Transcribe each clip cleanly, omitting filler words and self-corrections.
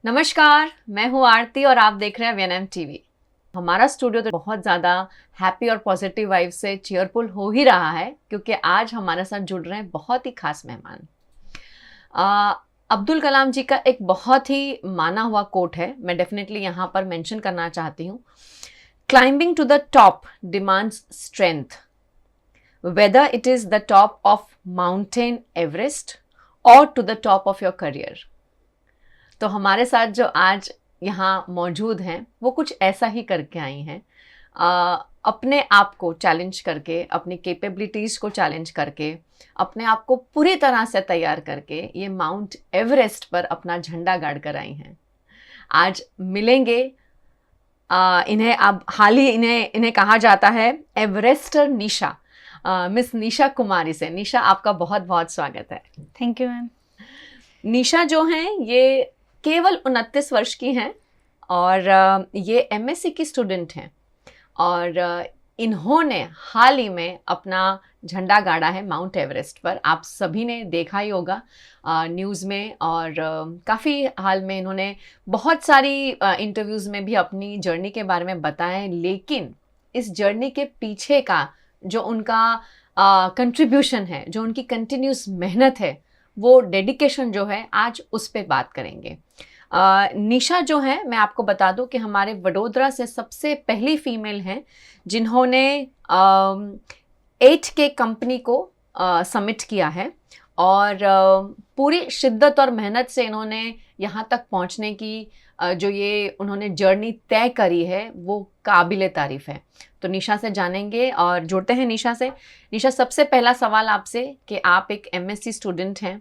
नमस्कार, मैं हूँ आरती और आप देख रहे हैं वीएनएम टीवी। हमारा स्टूडियो तो बहुत ज़्यादा हैप्पी और पॉजिटिव वाइब से चीयरफुल हो ही रहा है क्योंकि आज हमारे साथ जुड़ रहे हैं बहुत ही खास मेहमान। अब्दुल कलाम जी का एक बहुत ही माना हुआ कोट है, मैं डेफिनेटली यहाँ पर मेंशन करना चाहती हूँ। Climbing to the top demands strength, whether it is the top of mountain Everest और to the top of your career. तो हमारे साथ जो आज यहाँ मौजूद हैं वो कुछ ऐसा ही करके आई हैं, अपने आप को चैलेंज करके, अपनी कैपेबिलिटीज़ को चैलेंज करके, अपने आप को पूरी तरह से तैयार करके ये माउंट एवरेस्ट पर अपना झंडा गाड़ कर आई हैं। आज मिलेंगे इन्हें, अब हाल ही इन्हें कहा जाता है एवरेस्टर निशा, मिस निशा कुमारी से। निशा, आपका बहुत बहुत स्वागत है। Thank you ma'am. निशा जो हैं ये केवल 29 वर्ष की हैं और ये एमएससी की स्टूडेंट हैं और इन्होंने हाल ही में अपना झंडा गाड़ा है माउंट एवरेस्ट पर। आप सभी ने देखा ही होगा न्यूज़ में, और काफ़ी हाल में इन्होंने बहुत सारी इंटरव्यूज़ में भी अपनी जर्नी के बारे में बताया है। लेकिन इस जर्नी के पीछे का जो उनका कंट्रीब्यूशन है, जो उनकी कंटिन्यूस मेहनत है, वो डेडिकेशन जो है, आज उस पर बात करेंगे। निशा जो है, मैं आपको बता दूं कि हमारे वडोदरा से सबसे पहली फीमेल हैं जिन्होंने 8K कंपनी को सबमिट किया है और पूरी शिद्दत और मेहनत से इन्होंने यहाँ तक पहुँचने की जो ये उन्होंने जर्नी तय करी है वो काबिले तारीफ़ है। तो निशा से जानेंगे और जुड़ते हैं निशा से। निशा, सबसे पहला सवाल आपसे कि आप एक एमएससी स्टूडेंट हैं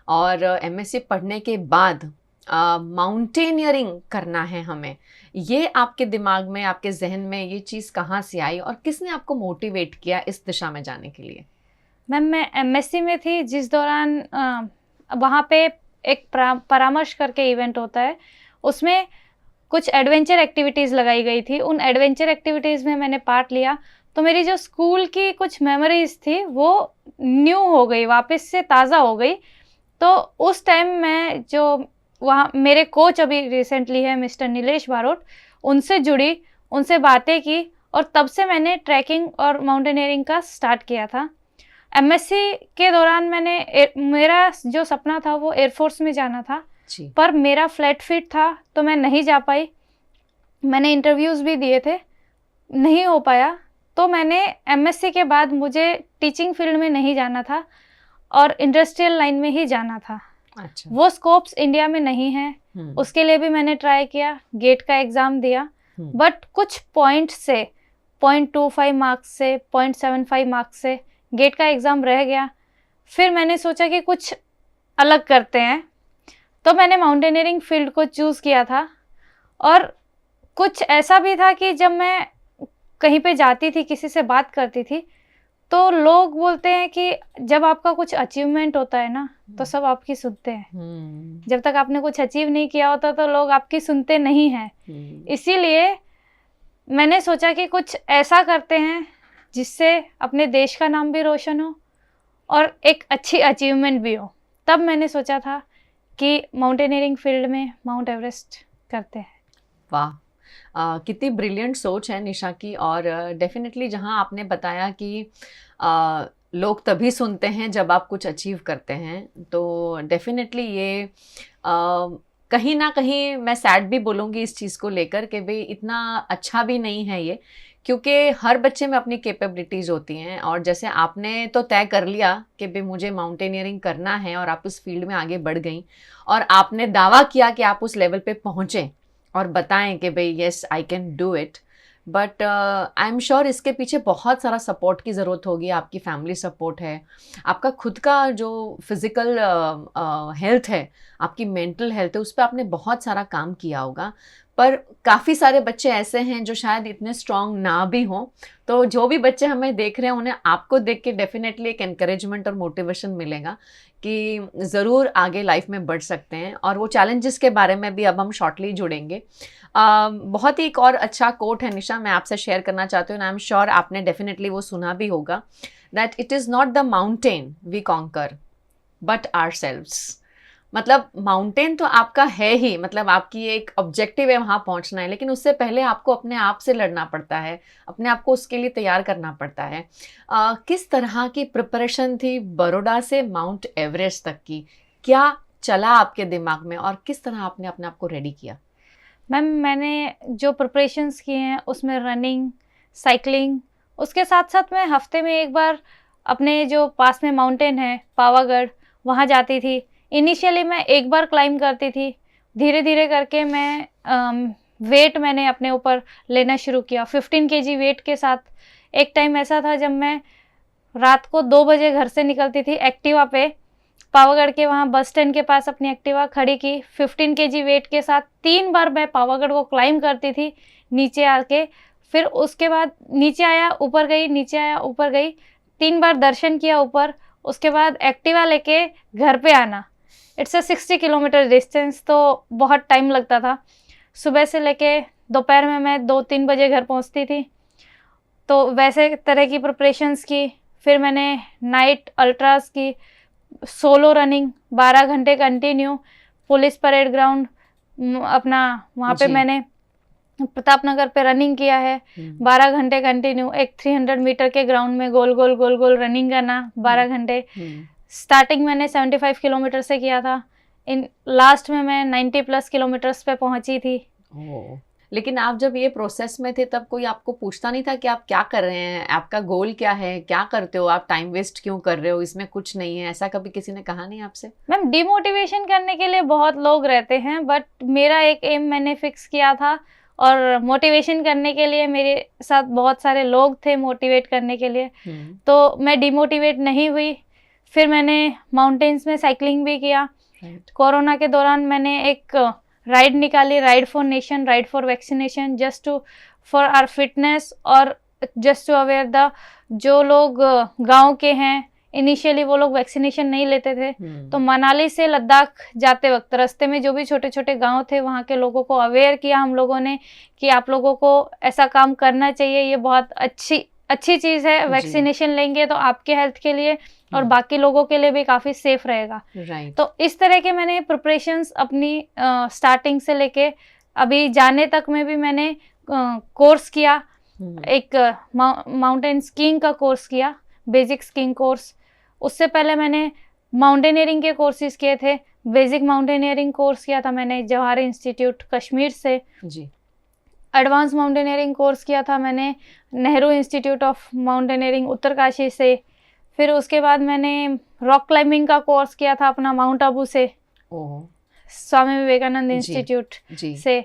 और एमएससी पढ़ने के बाद माउंटेनियरिंग करना है हमें, ये आपके दिमाग में, आपके जहन में ये चीज़ कहाँ से आई और किसने आपको मोटिवेट किया इस दिशा में जाने के लिए? मैम, मैं एमएससी में थी जिस दौरान वहाँ पे एक परामर्श करके इवेंट होता है, उसमें कुछ एडवेंचर एक्टिविटीज़ लगाई गई थी। उन एडवेंचर एक्टिविटीज़ में मैंने पार्ट लिया तो मेरी जो स्कूल की कुछ मेमोरीज थी वो न्यू हो गई, वापस से ताज़ा हो गई। तो उस टाइम मैं जो वहाँ मेरे कोच अभी रिसेंटली है मिस्टर नीलेश बारोट, उनसे जुड़ी, उनसे बातें की और तब से मैंने ट्रैकिंग और माउंटेनियरिंग का स्टार्ट किया था। एमएससी के दौरान मेरा जो सपना था वो एयरफोर्स में जाना था, पर मेरा फ्लैट फिट था तो मैं नहीं जा पाई। मैंने इंटरव्यूज़ भी दिए थे, नहीं हो पाया। तो मैंने एमएससी के बाद मुझे टीचिंग फील्ड में नहीं जाना था और इंडस्ट्रियल लाइन में ही जाना था। अच्छा। वो स्कोप्स इंडिया में नहीं है, उसके लिए भी मैंने ट्राई किया, गेट का एग्ज़ाम दिया, बट कुछ पॉइंट से 0.25 मार्क्स से 0.75 मार्क्स से गेट का एग्ज़ाम रह गया। फिर मैंने सोचा कि कुछ अलग करते हैं, तो मैंने माउंटेनियरिंग फील्ड को चूज़ किया था। और कुछ ऐसा भी था कि जब मैं कहीं पे जाती थी, किसी से बात करती थी, तो लोग बोलते हैं कि जब आपका कुछ अचीवमेंट होता है ना तो सब आपकी सुनते हैं, जब तक आपने कुछ अचीव नहीं किया होता तो लोग आपकी सुनते नहीं हैं। इसीलिए मैंने सोचा कि कुछ ऐसा करते हैं जिससे अपने देश का नाम भी रोशन हो और एक अच्छी अचीवमेंट भी हो। तब मैंने सोचा था कि माउंटेनियरिंग फील्ड में माउंट एवरेस्ट करते हैं। वाह, कितनी ब्रिलियंट सोच है निशा की। और डेफिनेटली जहाँ आपने बताया कि लोग तभी सुनते हैं जब आप कुछ अचीव करते हैं, तो डेफिनेटली ये कहीं ना कहीं मैं सैड भी बोलूँगी इस चीज़ को लेकर कि भाई इतना अच्छा भी नहीं है ये, क्योंकि हर बच्चे में अपनी कैपेबिलिटीज़ होती हैं। और जैसे आपने तो तय कर लिया कि भाई मुझे माउंटेनियरिंग करना है और आप उस फील्ड में आगे बढ़ गई और आपने दावा किया कि आप उस लेवल पे पहुँचें और बताएं कि भाई yes I can do it. But I am sure इसके पीछे बहुत सारा सपोर्ट की ज़रूरत होगी। आपकी फैमिली सपोर्ट है, आपका खुद का जो फिज़िकल हेल्थ है, आपकी मेंटल हेल्थ है, उस पर आपने बहुत सारा काम किया होगा। पर काफ़ी सारे बच्चे ऐसे हैं जो शायद इतने स्ट्रॉन्ग ना भी हों। तो जो भी बच्चे हमें देख रहे हैं उन्हें आपको देख के डेफिनेटली एक एनकरेजमेंट और मोटिवेशन मिलेगा कि ज़रूर आगे लाइफ में बढ़ सकते हैं। और वो चैलेंजेस के बारे में भी अब हम शॉर्टली जुड़ेंगे। बहुत ही एक और अच्छा कोट है निशा, मैं आपसे शेयर करना चाहती हूँ। आई एम श्योर आपने डेफिनेटली वो सुना भी होगा, that it is not the mountain we conquer but ourselves. मतलब माउंटेन तो आपका है ही, मतलब आपकी एक ऑब्जेक्टिव है वहां पहुंचना है, लेकिन उससे पहले आपको अपने आप से लड़ना पड़ता है, अपने आप को उसके लिए तैयार करना पड़ता है। किस तरह की प्रिपरेशन थी बड़ौदा से माउंट एवरेस्ट तक की? क्या चला आपके दिमाग में और किस तरह आपने अपने आप को रेडी किया? मैम मैंने जो प्रिपरेशंस किए हैं उसमें रनिंग, साइकिलिंग, उसके साथ साथ मैं हफ्ते में एक बार अपने जो पास में माउंटेन है पावागढ़, वहाँ जाती थी। इनिशियली मैं एक बार क्लाइंब करती थी, धीरे धीरे करके मैं वेट मैंने अपने ऊपर लेना शुरू किया 15 केजी वेट के साथ। एक टाइम ऐसा था जब मैं रात को 2 बजे घर से निकलती थी एक्टिवा पे, पावागढ़ के वहाँ बस स्टैंड के पास अपनी एक्टिवा खड़ी की, 15 केजी वेट के साथ 3 बार मैं पावागढ़ को क्लाइंब करती थी नीचे आके। फिर उसके बाद नीचे आया ऊपर गई, नीचे आया ऊपर गई, 3 बार दर्शन किया ऊपर, उसके बाद एक्टिवा लेके घर पे आना। इट्स अ 60 किलोमीटर डिस्टेंस, तो बहुत टाइम लगता था। सुबह से लेके दोपहर में मैं 2-3 बजे घर पहुंचती थी। तो वैसे तरह की प्रिपरेशंस की। फिर मैंने नाइट अल्ट्रास की, सोलो रनिंग 12 घंटे कंटिन्यू, पुलिस परेड ग्राउंड अपना वहाँ पे जी। मैंने प्रताप नगर पे रनिंग किया है 12 घंटे कंटिन्यू। एक 300 मीटर के ग्राउंड में गोल गोल गोल गोल रनिंग करना 12 घंटे। स्टार्टिंग मैंने 75 किलोमीटर से किया था, इन लास्ट में मैं 90 प्लस किलोमीटर्स पे पहुंची थी। ओह! लेकिन आप जब ये प्रोसेस में थे तब कोई आपको पूछता नहीं था कि आप क्या कर रहे हैं? आपका गोल क्या है? क्या करते हो? आप टाइम वेस्ट क्यों कर रहे हो? इसमें कुछ नहीं है, ऐसा कभी किसी ने कहा नहीं आपसे? मैम डिमोटिवेशन करने के लिए बहुत लोग रहते हैं, बट मेरा एक एम मैंने फिक्स किया था और मोटिवेशन करने के लिए मेरे साथ बहुत सारे लोग थे मोटिवेट करने के लिए, तो मैं डिमोटिवेट नहीं हुई। फिर मैंने माउंटेन्स में साइकिलिंग भी किया। राइट। कोरोना के दौरान मैंने एक राइड निकाली, ride for nation, ride for vaccination, just to for our fitness और जस्ट टू अवेयर द जो लोग गांव के हैं, इनिशियली वो लोग वैक्सीनेशन नहीं लेते थे, तो मनाली से लद्दाख जाते वक्त रास्ते में जो भी छोटे छोटे गांव थे वहाँ के लोगों को अवेयर किया हम लोगों ने कि आप लोगों को ऐसा काम करना चाहिए, ये बहुत अच्छी चीज़ है। वैक्सीनेशन लेंगे तो आपके हेल्थ के लिए और बाकी लोगों के लिए भी काफ़ी सेफ रहेगा। राइट। तो इस तरह के मैंने प्रिपरेशंस अपनी स्टार्टिंग से लेके अभी जाने तक में भी मैंने कोर्स किया। एक माउंटेन स्कीइंग का कोर्स किया, बेसिक स्कीइंग कोर्स। उससे पहले मैंने माउंटेनियरिंग के कोर्सेज किए थे। बेसिक माउंटेनियरिंग कोर्स किया था मैंने जवाहर इंस्टीट्यूट कश्मीर से जी। एडवांस माउंटेनियरिंग कोर्स किया था मैंने Nehru institute of mountaineering Uttarkashi से। फिर उसके बाद मैंने रॉक क्लाइंबिंग का कोर्स किया था अपना माउंट आबू से, स्वामी विवेकानंद इंस्टीट्यूट से।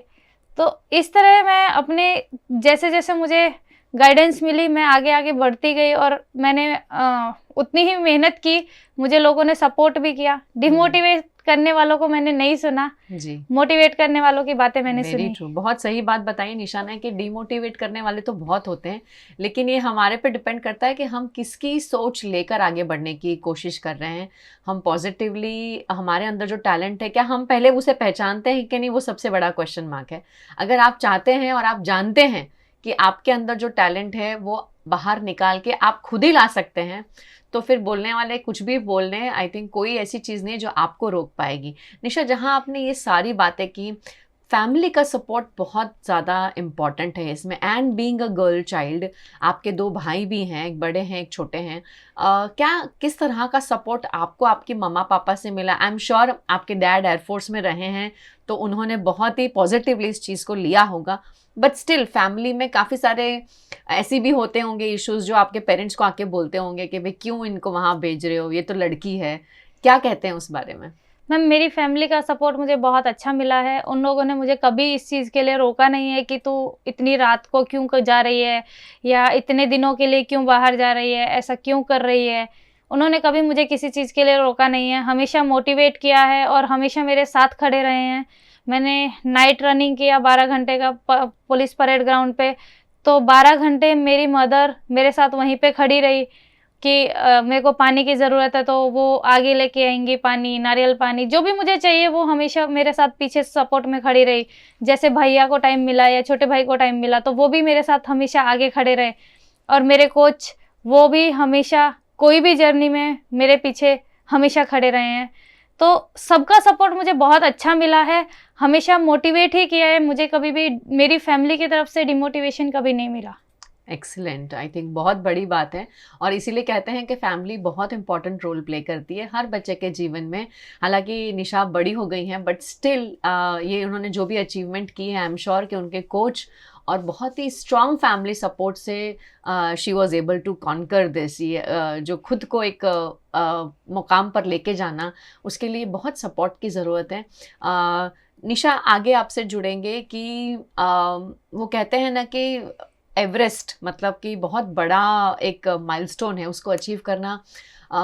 तो इस तरह मैं अपने जैसे जैसे मुझे गाइडेंस मिली मैं आगे आगे बढ़ती गई और मैंने उतनी ही मेहनत की। मुझे लोगों ने सपोर्ट भी किया। डिमोटिवेट करने वालों को मैंने नहीं सुना जी, मोटिवेट करने वालों की बातें मैंने सुनी। बहुत सही बात बताई निशाना कि डिमोटिवेट करने वाले तो बहुत होते हैं, लेकिन ये हमारे पे डिपेंड करता है कि हम किसकी सोच लेकर आगे बढ़ने की कोशिश कर रहे हैं। हम पॉजिटिवली, हमारे अंदर जो टैलेंट है क्या हम पहले उसे पहचानते हैं कि नहीं, वो सबसे बड़ा क्वेश्चन मार्क है। अगर आप चाहते हैं और आप जानते हैं कि आपके अंदर जो टैलेंट है वो बाहर निकाल के आप खुद ही ला सकते हैं, तो फिर बोलने वाले कुछ भी बोल रहे हैं, आई थिंक कोई ऐसी चीज़ नहीं है जो आपको रोक पाएगी। निशा, जहां आपने ये सारी बातें की, फैमिली का सपोर्ट बहुत ज़्यादा इम्पॉर्टेंट है इसमें। And being a girl child, आपके 2 भाई भी हैं, एक बड़े हैं एक छोटे हैं, क्या किस तरह का सपोर्ट आपको आपके मम्मा पापा से मिला? आई एम श्योर आपके डैड एयरफोर्स में रहे हैं तो उन्होंने बहुत ही पॉजिटिवली इस चीज़ को लिया होगा, बट स्टिल फैमिली में काफ़ी सारे ऐसे भी होते होंगे इश्यूज जो आपके पेरेंट्स को आके बोलते होंगे कि भाई क्यों इनको वहाँ भेज रहे हो, ये तो लड़की है। क्या कहते हैं उस बारे में? मैम मेरी फैमिली का सपोर्ट मुझे बहुत अच्छा मिला है। उन लोगों ने मुझे कभी इस चीज़ के लिए रोका नहीं है कि तू इतनी रात को क्यों जा रही है या इतने दिनों के लिए क्यों बाहर जा रही है, ऐसा क्यों कर रही है। उन्होंने कभी मुझे किसी चीज़ के लिए रोका नहीं है, हमेशा मोटिवेट किया है और हमेशा मेरे साथ खड़े रहे हैं। मैंने नाइट रनिंग किया 12 घंटे का पुलिस परेड ग्राउंड पे, तो 12 घंटे मेरी मदर मेरे साथ वहीं पे खड़ी रही कि मेरे को पानी की ज़रूरत है तो वो आगे लेके आएंगी पानी, नारियल पानी, जो भी मुझे चाहिए वो हमेशा मेरे साथ पीछे सपोर्ट में खड़ी रही। जैसे भैया को टाइम मिला या छोटे भाई को टाइम मिला तो वो भी मेरे साथ हमेशा आगे खड़े रहे। और मेरे कोच वो भी हमेशा कोई भी जर्नी में मेरे पीछे हमेशा खड़े रहे हैं। तो सबका सपोर्ट मुझे बहुत अच्छा मिला है, हमेशा मोटिवेट ही किया है मुझे, कभी भी मेरी फैमिली की तरफ से डिमोटिवेशन कभी नहीं मिला। एक्सीलेंट, आई थिंक बहुत बड़ी बात है। और इसीलिए कहते हैं कि फैमिली बहुत इंपॉर्टेंट रोल प्ले करती है हर बच्चे के जीवन में। हालांकि निशा बड़ी हो गई हैं, बट स्टिल ये उन्होंने जो भी अचीवमेंट की है, आई एम श्योर कि उनके कोच और बहुत ही स्ट्रॉन्ग फैमिली सपोर्ट से she was able to conquer this. ये जो खुद को एक मुकाम पर लेके जाना, उसके लिए बहुत सपोर्ट की ज़रूरत है। निशा, आगे आपसे जुड़ेंगे कि वो कहते हैं ना कि एवरेस्ट मतलब कि बहुत बड़ा एक माइलस्टोन है, उसको अचीव करना,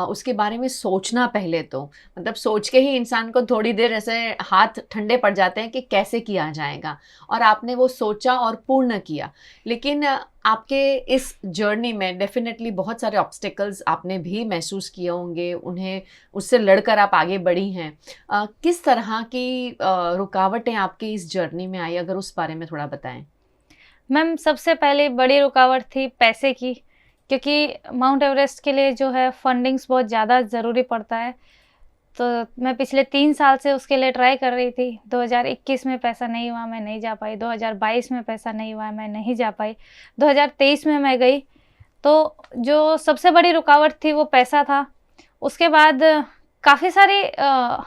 उसके बारे में सोचना पहले तो मतलब सोच के ही इंसान को थोड़ी देर ऐसे हाथ ठंडे पड़ जाते हैं कि कैसे किया जाएगा, और आपने वो सोचा और पूर्ण किया। लेकिन आपके इस जर्नी में डेफिनेटली बहुत सारे ऑब्स्टिकल्स आपने भी महसूस किए होंगे, उन्हें उससे लड़कर आप आगे बढ़ी हैं। किस तरह की रुकावटें आपकी इस जर्नी में आई, अगर उस बारे में थोड़ा बताएं। मैम, सबसे पहले बड़ी रुकावट थी पैसे की, क्योंकि माउंट एवरेस्ट के लिए जो है फंडिंग्स बहुत ज़्यादा ज़रूरी पड़ता है। तो मैं पिछले 3 साल से उसके लिए ट्राई कर रही थी। 2021 में पैसा नहीं हुआ, मैं नहीं जा पाई। 2022 में पैसा नहीं हुआ, मैं नहीं जा पाई। 2023 में मैं गई। तो जो सबसे बड़ी रुकावट थी वो पैसा था। उसके बाद काफ़ी सारी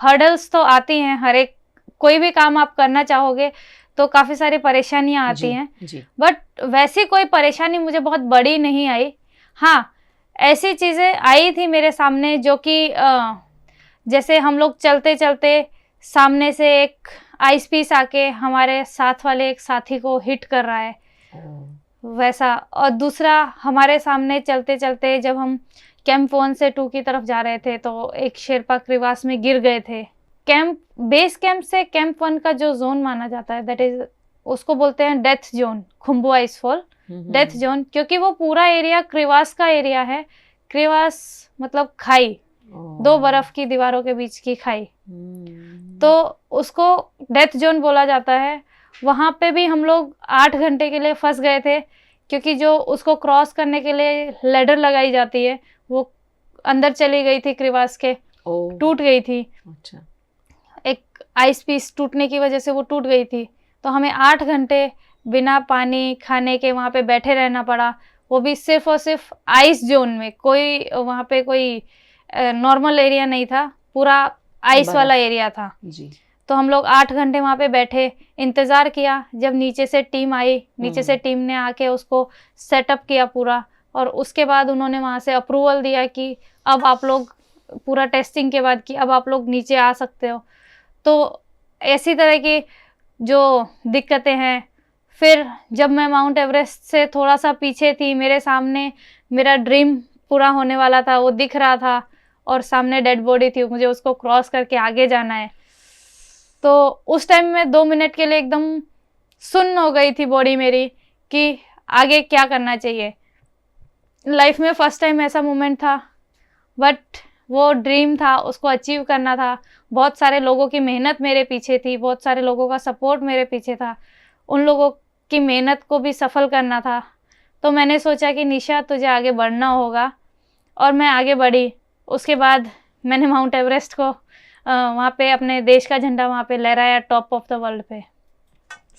हर्डल्स तो आती हैं, हर एक कोई भी काम आप करना चाहोगे तो काफ़ी सारी परेशानियाँ आती हैं, बट वैसी कोई परेशानी मुझे बहुत बड़ी नहीं आई। हाँ, ऐसी चीज़ें आई थी मेरे सामने जो कि जैसे हम लोग चलते चलते सामने से एक आइस पीस आके हमारे साथ वाले एक साथी को हिट कर रहा है, वैसा। और दूसरा, हमारे सामने चलते चलते जब हम कैंप 1 से 2 की तरफ जा रहे थे तो एक शेरपा क्रिवास में गिर गए थे। बेस कैंप से कैंप 1 का जो जोन माना जाता है, दैट इज, उसको बोलते हैं death zone, Khumbu ice fall death zone, क्योंकि वो पूरा एरिया क्रिवास का एरिया है। क्रिवास मतलब खाई, 2 बर्फ की दीवारों के बीच की खाई, तो उसको डेथ जोन बोला जाता है। वहाँ पे भी हम लोग 8 घंटे के लिए फंस गए थे, क्योंकि जो उसको क्रॉस करने के लिए लेडर लगाई जाती है वो अंदर चली गई थी क्रिवास के, टूट गई थी। अच्छा। एक आइस पीस टूटने की वजह से वो टूट गई थी, तो हमें 8 घंटे बिना पानी खाने के वहाँ पे बैठे रहना पड़ा, वो भी सिर्फ और सिर्फ आइस जोन में। कोई वहाँ पे कोई नॉर्मल एरिया नहीं था, पूरा आइस वाला एरिया था जी। तो हम लोग 8 घंटे वहाँ पे बैठे, इंतज़ार किया जब नीचे से टीम आई। नीचे से टीम ने आके उसको सेटअप किया पूरा, और उसके बाद उन्होंने वहाँ से अप्रूवल दिया कि अब आप लोग, पूरा टेस्टिंग के बाद कि अब आप लोग नीचे आ सकते हो। तो ऐसी तरह की जो दिक्कतें हैं। फिर जब मैं माउंट एवरेस्ट से थोड़ा सा पीछे थी, मेरे सामने मेरा ड्रीम पूरा होने वाला था, वो दिख रहा था, और सामने डेड बॉडी थी, मुझे उसको क्रॉस करके आगे जाना है। तो उस टाइम में 2 मिनट के लिए एकदम सुन्न हो गई थी बॉडी मेरी कि आगे क्या करना चाहिए। लाइफ में फर्स्ट टाइम ऐसा मोमेंट था, बट वो ड्रीम था, उसको अचीव करना था। बहुत सारे लोगों की मेहनत मेरे पीछे थी, बहुत सारे लोगों का सपोर्ट मेरे पीछे था, उन लोगों की मेहनत को भी सफल करना था। तो मैंने सोचा कि निशा, तुझे आगे बढ़ना होगा, और मैं आगे बढ़ी। उसके बाद मैंने माउंट एवरेस्ट को वहाँ पे अपने देश का झंडा वहाँ पे लहराया, टॉप ऑफ द वर्ल्ड पे।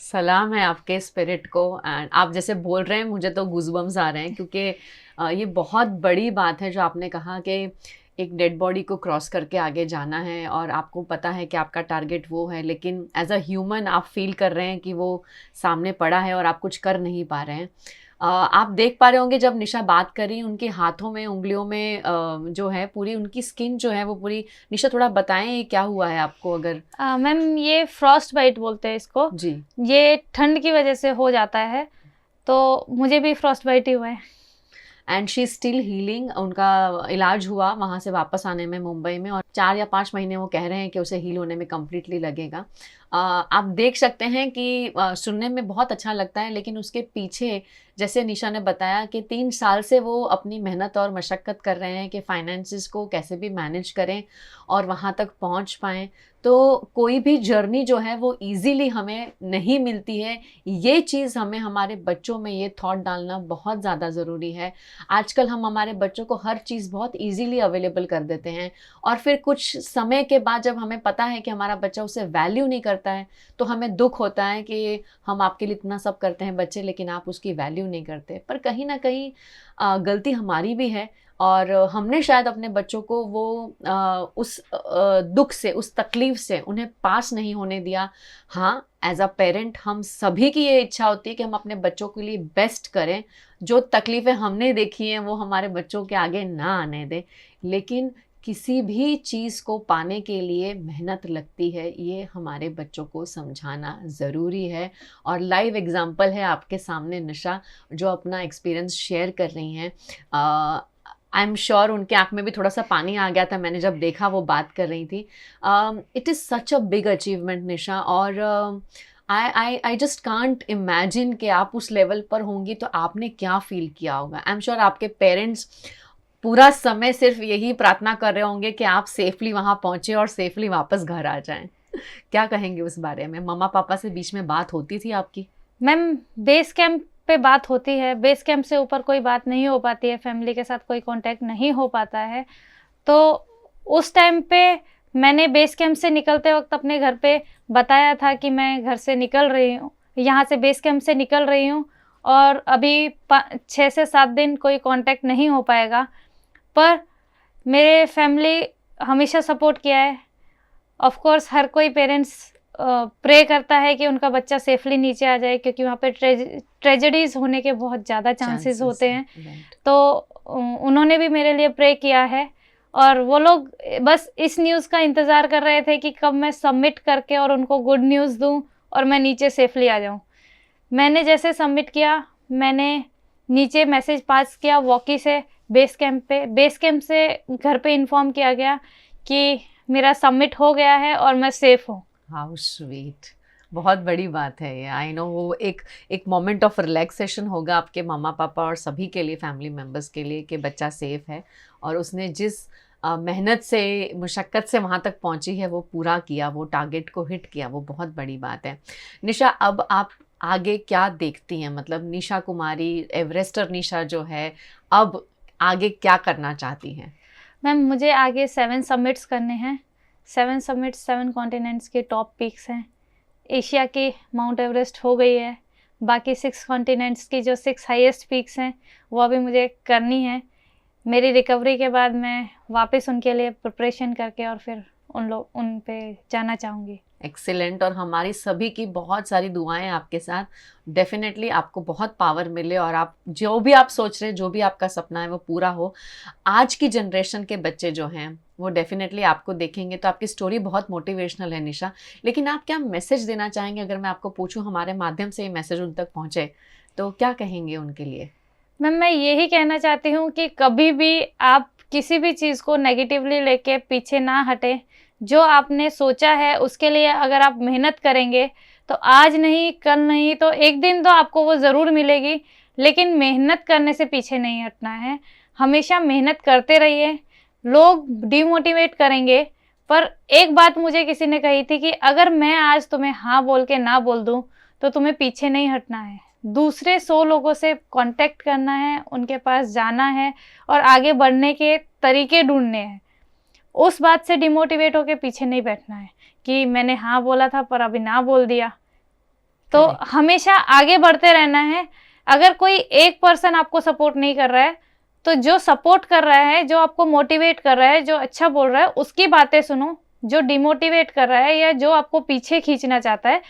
सलाम है आपके स्पिरिट को। एंड आप जैसे बोल रहे हैं मुझे तो गूज़बम्स आ रहे हैं, क्योंकि ये बहुत बड़ी बात है जो आपने कहा कि एक डेड बॉडी को क्रॉस करके आगे जाना है, और आपको पता है कि आपका टारगेट वो है, लेकिन एज अ ह्यूमन आप फील कर रहे हैं कि वो सामने पड़ा है और आप कुछ कर नहीं पा रहे हैं। आप देख पा रहे होंगे जब निशा बात करी, उनके हाथों में, उंगलियों में जो है पूरी उनकी स्किन जो है वो पूरी। निशा, थोड़ा बताएं ये क्या हुआ है आपको? अगर मैम, ये फ्रॉस्ट बाइट बोलते हैं इसको जी। ये ठंड की वजह से हो जाता है, तो मुझे भी फ्रॉस्ट बाइट ही हुआ है। एंड शी स्टिल हीलिंग, उनका इलाज हुआ वहाँ से वापस आने में मुंबई में, और 4 या 5 महीने वो कह रहे हैं कि उसे हील होने में कम्प्लीटली लगेगा। आप देख सकते हैं कि सुनने में बहुत अच्छा लगता है, लेकिन उसके पीछे जैसे निशा ने बताया कि 3 साल से वो अपनी मेहनत और मशक्क़त कर रहे हैं कि फाइनेंसेस को कैसे भी मैनेज करें और वहाँ तक पहुँच पाएँ। तो कोई भी जर्नी जो है वो ईज़िली हमें नहीं मिलती है। ये चीज़ हमें हमारे बच्चों में ये थॉट डालना बहुत ज़्यादा ज़रूरी है। आजकल हम हमारे बच्चों को हर चीज़ बहुत ईज़िली अवेलेबल कर देते हैं, और फिर कुछ समय के बाद जब हमें पता है कि हमारा बच्चा उसे वैल्यू नहीं करता है, तो हमें दुःख होता है कि हम आपके लिए इतना सब करते हैं बच्चे, लेकिन आप उसकी वैल्यू नहीं करते। पर कहीं न कहीं गलती हमारी भी है, और हमने शायद अपने बच्चों को वो उस दुःख से, उस तकलीफ़ से उन्हें पास नहीं होने दिया। हाँ, एज़ अ पेरेंट हम सभी की ये इच्छा होती है कि हम अपने बच्चों के लिए बेस्ट करें। जो तकलीफ़ें हमने देखी हैं वो हमारे बच्चों के आगे ना आने दें। लेकिन किसी भी चीज़ को पाने के लिए मेहनत लगती है, ये हमारे बच्चों को समझाना ज़रूरी है। और लाइव एग्ज़ाम्पल है आपके सामने निशा, जो अपना एक्सपीरियंस शेयर कर रही हैं। आई एम श्योर उनके आँख में भी थोड़ा-सा पानी आ गया था मैंने जब देखा वो बात कर रही थी। It is such a big achievement Nisha, और आई जस्ट कांट इमेजिन कि आप उस लेवल पर होंगी तो आपने क्या फ़ील किया होगा। आई एम श्योर आपके पेरेंट्स पूरा समय सिर्फ़ यही प्रार्थना कर रहे होंगे कि आप सेफ़ली वहाँ पहुँचे और सेफ़ली वापस घर आ जाएँ। क्या कहेंगे उस बारे में? मम्मा-पापा से बीच में बात होती थी आपकी? मैम, बेस कैंप पे बात होती है, बेस कैंप से ऊपर कोई बात नहीं हो पाती है, फैमिली के साथ कोई कांटेक्ट नहीं हो पाता है। तो उस टाइम पे मैंने बेस कैंप से निकलते वक्त अपने घर पे बताया था कि मैं घर से निकल रही हूँ, यहाँ से बेस कैंप से निकल रही हूँ, और अभी 6 से 7 दिन कोई कांटेक्ट नहीं हो पाएगा। पर मेरे फैमिली हमेशा सपोर्ट किया है। ऑफ कोर्स हर कोई पेरेंट्स प्रे करता है कि उनका बच्चा सेफली नीचे आ जाए, क्योंकि वहाँ पे ट्रेजेडीज़ होने के बहुत ज़्यादा चांसेस होते हैं। तो उन्होंने भी मेरे लिए प्रे किया है, और वो लोग बस इस न्यूज़ का इंतज़ार कर रहे थे कि कब मैं सबमिट करके और उनको गुड न्यूज़ दूँ और मैं नीचे सेफली आ जाऊँ। मैंने जैसे सबमिट किया, मैंने नीचे मैसेज पास किया वॉकी से बेस कैंप पे। बेस कैंप से घर पे इन्फॉर्म किया गया कि मेरा सबमिट हो गया है और मैं सेफ़ हूँ। हाउ स्वीट, बहुत बड़ी बात है ये। आई नो वो एक मोमेंट ऑफ रिलैक्सेशन होगा आपके मम्मा पापा और सभी के लिए, फैमिली मेम्बर्स के लिए, कि बच्चा सेफ है और उसने जिस मेहनत से, मुशक्क़त से वहाँ तक पहुँची है वो पूरा किया, वो टारगेट को हिट किया, वो बहुत बड़ी बात है। निशा, अब आप आगे क्या देखती हैं? मतलब निशा कुमारी, एवरेस्टर निशा जो है, अब आगे क्या करना चाहती हैं? मैम, मुझे आगे 7 सबमिट्स करने हैं। 7 सबमिट्स 7 कॉन्टिनेंट्स के टॉप पीक्स हैं। एशिया की माउंट एवरेस्ट हो गई है, बाकी 6 कॉन्टिनेंट्स की जो 6 हाईएस्ट पीक्स हैं वो अभी मुझे करनी है। मेरी रिकवरी के बाद मैं वापस उनके लिए प्रिपरेशन करके और फिर उन पे जाना चाहूँगी। एक्सीलेंट, और हमारी सभी की बहुत सारी दुआएं आपके साथ। डेफिनेटली आपको बहुत पावर मिले और आप जो भी आप सोच रहे हैं, जो भी आपका सपना है वो पूरा हो। आज की जनरेशन के बच्चे जो हैं वो डेफिनेटली आपको देखेंगे, तो आपकी स्टोरी बहुत मोटिवेशनल है निशा। लेकिन आप क्या मैसेज देना चाहेंगे? अगर मैं आपको पूछूं हमारे माध्यम से ये मैसेज उन तक पहुँचे, तो क्या कहेंगे उनके लिए? मैम, मैं यही कहना चाहती हूँ कि कभी भी आप किसी भी चीज़ को नेगेटिवली लेके पीछे ना हटें। जो आपने सोचा है उसके लिए अगर आप मेहनत करेंगे तो आज नहीं, कल नहीं, तो एक दिन तो आपको वो ज़रूर मिलेगी। लेकिन मेहनत करने से पीछे नहीं हटना है, हमेशा मेहनत करते रहिए। लोग डिमोटिवेट करेंगे, पर एक बात मुझे किसी ने कही थी कि अगर मैं आज तुम्हें हाँ बोल के ना बोल दूँ तो तुम्हें पीछे नहीं हटना है। दूसरे 100 लोगों से कांटेक्ट करना है, उनके पास जाना है और आगे बढ़ने के तरीके ढूंढने हैं। उस बात से डिमोटिवेट होकर पीछे नहीं बैठना है कि मैंने हाँ बोला था पर अभी ना बोल दिया। तो हमेशा आगे बढ़ते रहना है। अगर कोई एक पर्सन आपको सपोर्ट नहीं कर रहा है तो जो सपोर्ट कर रहा है, जो आपको मोटिवेट कर रहा है, जो अच्छा बोल रहा है, उसकी बातें सुनो। जो डिमोटिवेट कर रहा है या जो आपको पीछे खींचना चाहता है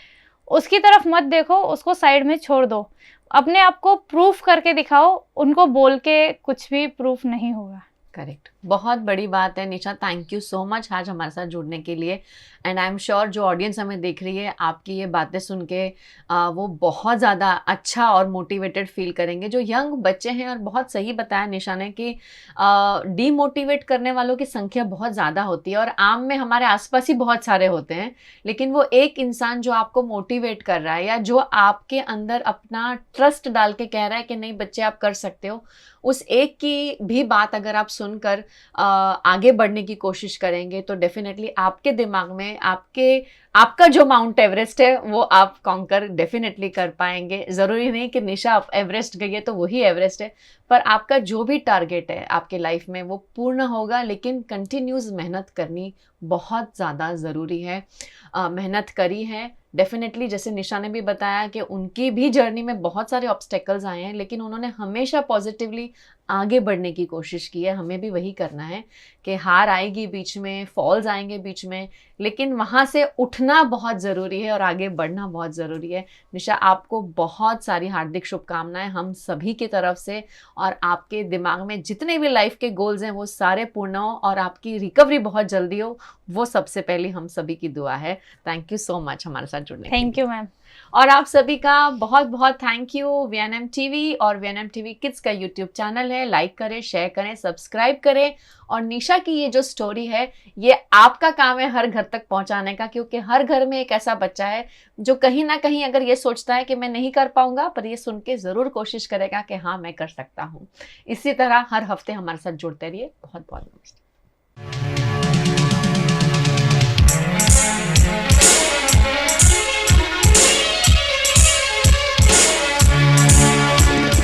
उसकी तरफ मत देखो, उसको साइड में छोड़ दो। अपने आप को प्रूफ करके दिखाओ, उनको बोल के कुछ भी प्रूफ नहीं होगा। करेक्ट। बहुत बड़ी बात है निशा, थैंक यू सो मच आज हमारे साथ जुड़ने के लिए। एंड आई एम श्योर जो ऑडियंस हमें देख रही है, आपकी ये बातें सुन के वो बहुत ज़्यादा अच्छा और मोटिवेटेड फील करेंगे। जो यंग बच्चे हैं, और बहुत सही बताया निशा ने कि डीमोटिवेट करने वालों की संख्या बहुत ज़्यादा होती है और आम में हमारे आसपास ही बहुत सारे होते हैं, लेकिन वो एक इंसान जो आपको मोटिवेट कर रहा है या जो आपके अंदर अपना ट्रस्ट डाल के कह रहा है कि नहीं बच्चे आप कर सकते हो, उस एक की भी बात अगर आप सुनकर आगे बढ़ने की कोशिश करेंगे तो डेफिनेटली आपके दिमाग में आपका जो माउंट एवरेस्ट है वो आप कॉन्कर डेफिनेटली कर पाएंगे। ज़रूरी नहीं कि निशा आप एवरेस्ट गई है तो वही एवरेस्ट है, पर आपका जो भी टारगेट है आपके लाइफ में वो पूर्ण होगा, लेकिन कंटिन्यूस मेहनत करनी बहुत ज़्यादा ज़रूरी है। मेहनत करी है डेफिनेटली, जैसे निशा ने भी बताया कि उनकी भी जर्नी में बहुत सारे ऑब्स्टेकल्स आए हैं, लेकिन उन्होंने हमेशा पॉजिटिवली आगे बढ़ने की कोशिश की है। हमें भी वही करना है कि हार आएगी बीच में, फॉल्स आएंगे बीच में, लेकिन वहाँ से उठना बहुत ज़रूरी है और आगे बढ़ना बहुत ज़रूरी है। निशा, आपको बहुत सारी हार्दिक शुभकामनाएं हम सभी की तरफ से, और आपके दिमाग में जितने भी लाइफ के गोल्स हैं वो सारे पूर्ण हो और आपकी रिकवरी बहुत जल्दी हो, वो सबसे पहली हम सभी की दुआ है। थैंक यू सो मच हमारे साथ जुड़ने के लिए। Thank you ma'am. और आप सभी का बहुत बहुत थैंक यू। वीएनएम टीवी और वीएनएम टीवी किड्स का यूट्यूब चैनल है, लाइक करें, शेयर करें, सब्सक्राइब करें। और निशा की ये जो स्टोरी है, ये आपका काम है हर घर तक पहुंचाने का, क्योंकि हर घर में एक ऐसा बच्चा है जो कहीं ना कहीं अगर ये सोचता है कि मैं नहीं कर पाऊंगा, पर ये सुन के ज़रूर कोशिश करेगा कि हाँ मैं कर सकता हूँ। इसी तरह हर हफ्ते हमारे साथ जुड़ते रहिए। बहुत बहुत नमस्ते।